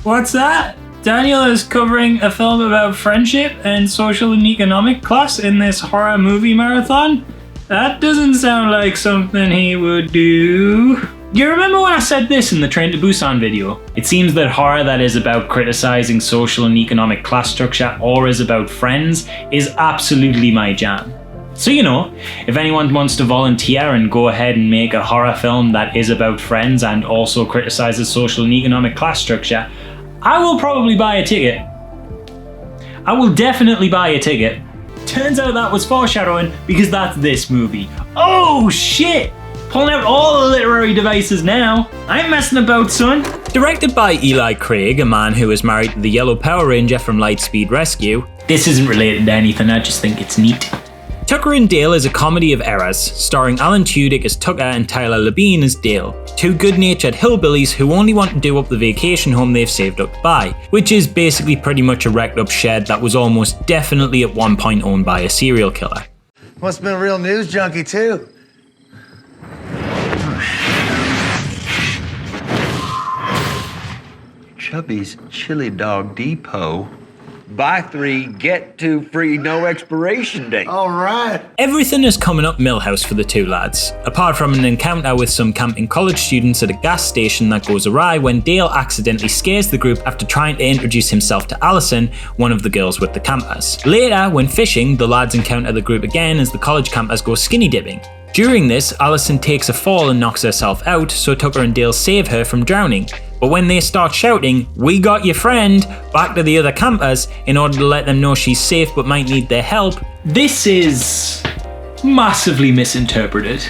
What's that? Daniel is covering a film about friendship and social and economic class in this horror movie marathon? That doesn't sound like something he would do. You remember when I said this in the Train to Busan video? It seems that horror that is about criticizing social and economic class structure or is about friends is absolutely my jam. So if anyone wants to volunteer and go ahead and make a horror film that is about friends and also criticizes social and economic class structure, I will probably buy a ticket. I will definitely buy a ticket. Turns out that was foreshadowing because that's this movie. Oh shit! Pulling out all the literary devices now. I ain't messing about, son. Directed by Eli Craig, a man who was married to the Yellow Power Ranger from Lightspeed Rescue. This isn't related to anything, I just think it's neat. Tucker and Dale is a comedy of errors, starring Alan Tudyk as Tucker and Tyler Labine as Dale, two good-natured hillbillies who only want to do up the vacation home they've saved up to buy, which is basically pretty much a wrecked-up shed that was almost definitely at one point owned by a serial killer. Must have been a real news junkie, too. Chubby's Chili Dog Depot. Buy 3, get 2 free, no expiration date. All right. Everything is coming up Milhouse for the two lads, apart from an encounter with some camping college students at a gas station that goes awry when Dale accidentally scares the group after trying to introduce himself to Allison, one of the girls with the campers. Later, when fishing, the lads encounter the group again as the college campers go skinny dipping. During this, Allison takes a fall and knocks herself out, so Tucker and Dale save her from drowning. But when they start shouting, "We got your friend," back to the other campers in order to let them know she's safe but might need their help, this is massively misinterpreted.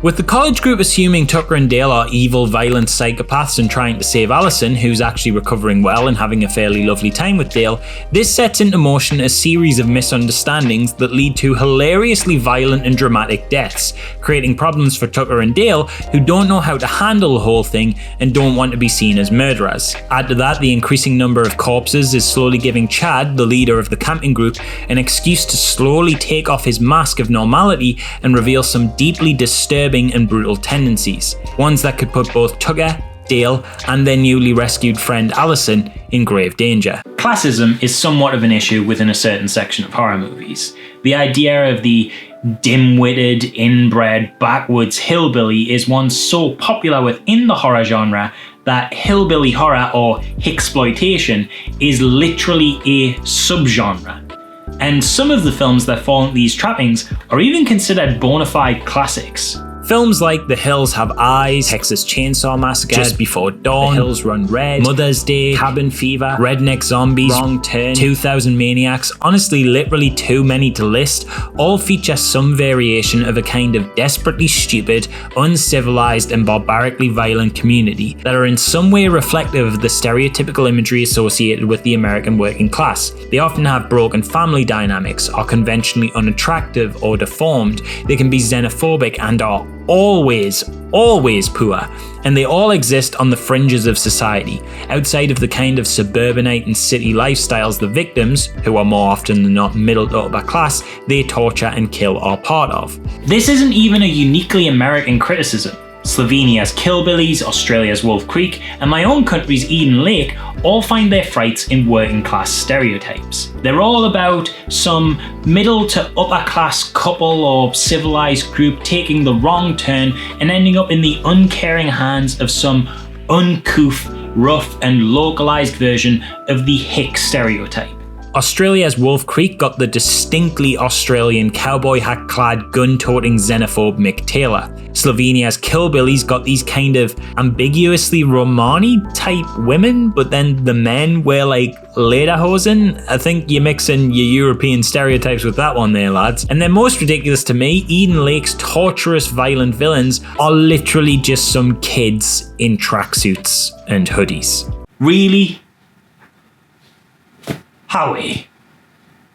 with the college group assuming Tucker and Dale are evil, violent psychopaths and trying to save Allison, who's actually recovering well and having a fairly lovely time with Dale, this sets into motion a series of misunderstandings that lead to hilariously violent and dramatic deaths, creating problems for Tucker and Dale, who don't know how to handle the whole thing and don't want to be seen as murderers. Add to that, the increasing number of corpses is slowly giving Chad, the leader of the camping group, an excuse to slowly take off his mask of normality and reveal some deeply disturbing and brutal tendencies, ones that could put both Tucker, Dale, and their newly rescued friend Allison in grave danger. Classism is somewhat of an issue within a certain section of horror movies. The idea of the dim-witted, inbred, backwoods hillbilly is one so popular within the horror genre that hillbilly horror or hicksploitation is literally a subgenre. And some of the films that fall into these trappings are even considered bona fide classics. Films like The Hills Have Eyes, Texas Chainsaw Massacre, Just Before Dawn, The Hills Run Red, Mother's Day, Cabin Fever, Redneck Zombies, Wrong Turn, 2000 Maniacs, honestly literally too many to list, all feature some variation of a kind of desperately stupid, uncivilized and barbarically violent community that are in some way reflective of the stereotypical imagery associated with the American working class. They often have broken family dynamics, are conventionally unattractive or deformed, they can be xenophobic and are always poor, and they all exist on the fringes of society, outside of the kind of suburbanite and city lifestyles the victims, who are more often than not middle to upper class, they torture and kill are part of. This isn't even a uniquely American criticism. Slovenia's Killbillies, Australia's Wolf Creek, and my own country's Eden Lake all find their frights in working class stereotypes. They're all about some middle to upper class couple or civilized group taking the wrong turn and ending up in the uncaring hands of some uncouth, rough and localized version of the hick stereotype. Australia's Wolf Creek got the distinctly Australian cowboy hat-clad, gun-toting xenophobe Mick Taylor. Slovenia's Killbillies got these kind of ambiguously Romani-type women, but then the men wear like lederhosen. I think you're mixing your European stereotypes with that one there, lads. And then most ridiculous to me, Eden Lake's torturous, violent villains are literally just some kids in tracksuits and hoodies. Really? Howie.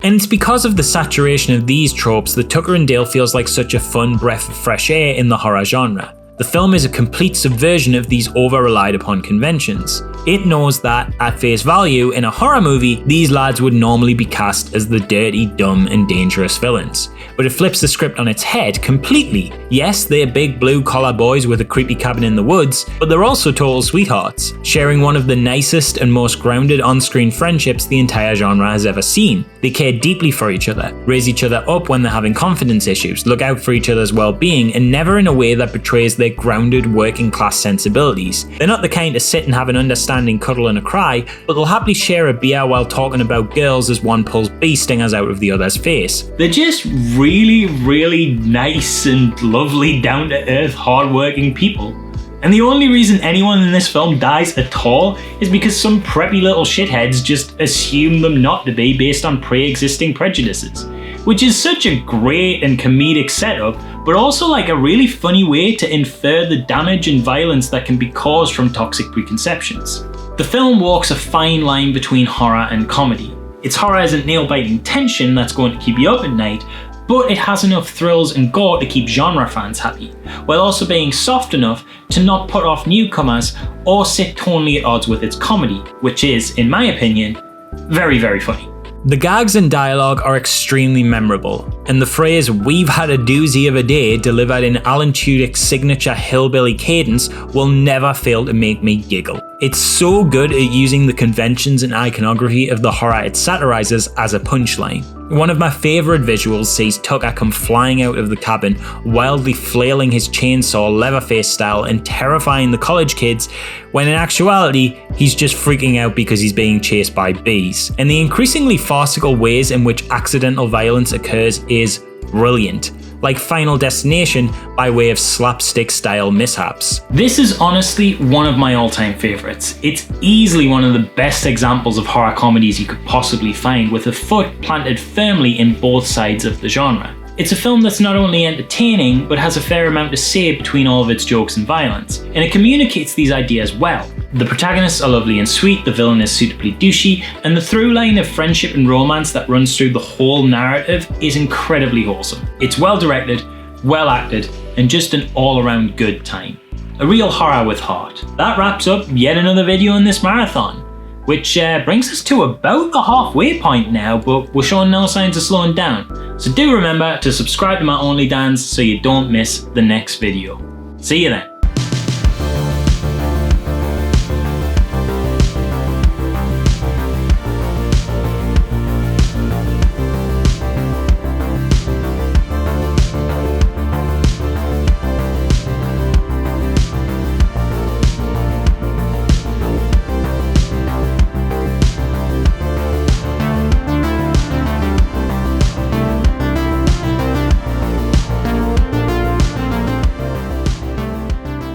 And it's because of the saturation of these tropes that Tucker and Dale feels like such a fun breath of fresh air in the horror genre. The film is a complete subversion of these over-relied upon conventions. It knows that, at face value, in a horror movie, these lads would normally be cast as the dirty, dumb, and dangerous villains. But it flips the script on its head completely. Yes, they're big blue-collar boys with a creepy cabin in the woods, but they're also total sweethearts, sharing one of the nicest and most grounded on-screen friendships the entire genre has ever seen. They care deeply for each other, raise each other up when they're having confidence issues, look out for each other's well-being, and never in a way that betrays their grounded working-class sensibilities. They're not the kind to sit and have an understanding cuddle and a cry, but they'll happily share a beer while talking about girls as one pulls bee stingers out of the other's face. They're just really nice and lovely, down-to-earth, hard-working people. And the only reason anyone in this film dies at all is because some preppy little shitheads just assume them not to be based on pre-existing prejudices. Which is such a great and comedic setup, but also like a really funny way to infer the damage and violence that can be caused from toxic preconceptions. The film walks a fine line between horror and comedy. Its horror isn't nail-biting tension that's going to keep you up at night, but it has enough thrills and gore to keep genre fans happy, while also being soft enough to not put off newcomers or sit tonally at odds with its comedy, which is, in my opinion, very funny. The gags and dialogue are extremely memorable, and the phrase "we've had a doozy of a day" delivered in Alan Tudyk's signature hillbilly cadence will never fail to make me giggle. It's so good at using the conventions and iconography of the horror it satirizes as a punchline. One of my favourite visuals sees Tucker come flying out of the cabin, wildly flailing his chainsaw Leatherface style and terrifying the college kids, when in actuality, he's just freaking out because he's being chased by bees. And the increasingly farcical ways in which accidental violence occurs is brilliant, like Final Destination by way of slapstick-style mishaps. This is honestly one of my all-time favourites. It's easily one of the best examples of horror comedies you could possibly find, with a foot planted firmly in both sides of the genre. It's a film that's not only entertaining, but has a fair amount to say between all of its jokes and violence, and it communicates these ideas well. The protagonists are lovely and sweet, the villain is suitably douchey, and the through line of friendship and romance that runs through the whole narrative is incredibly wholesome. It's well directed, well acted, and just an all-around good time. A real horror with heart. That wraps up yet another video in this marathon, which brings us to about the halfway point now, but we're showing no signs of slowing down. So do remember to subscribe to my OnlyDans so you don't miss the next video. See you then.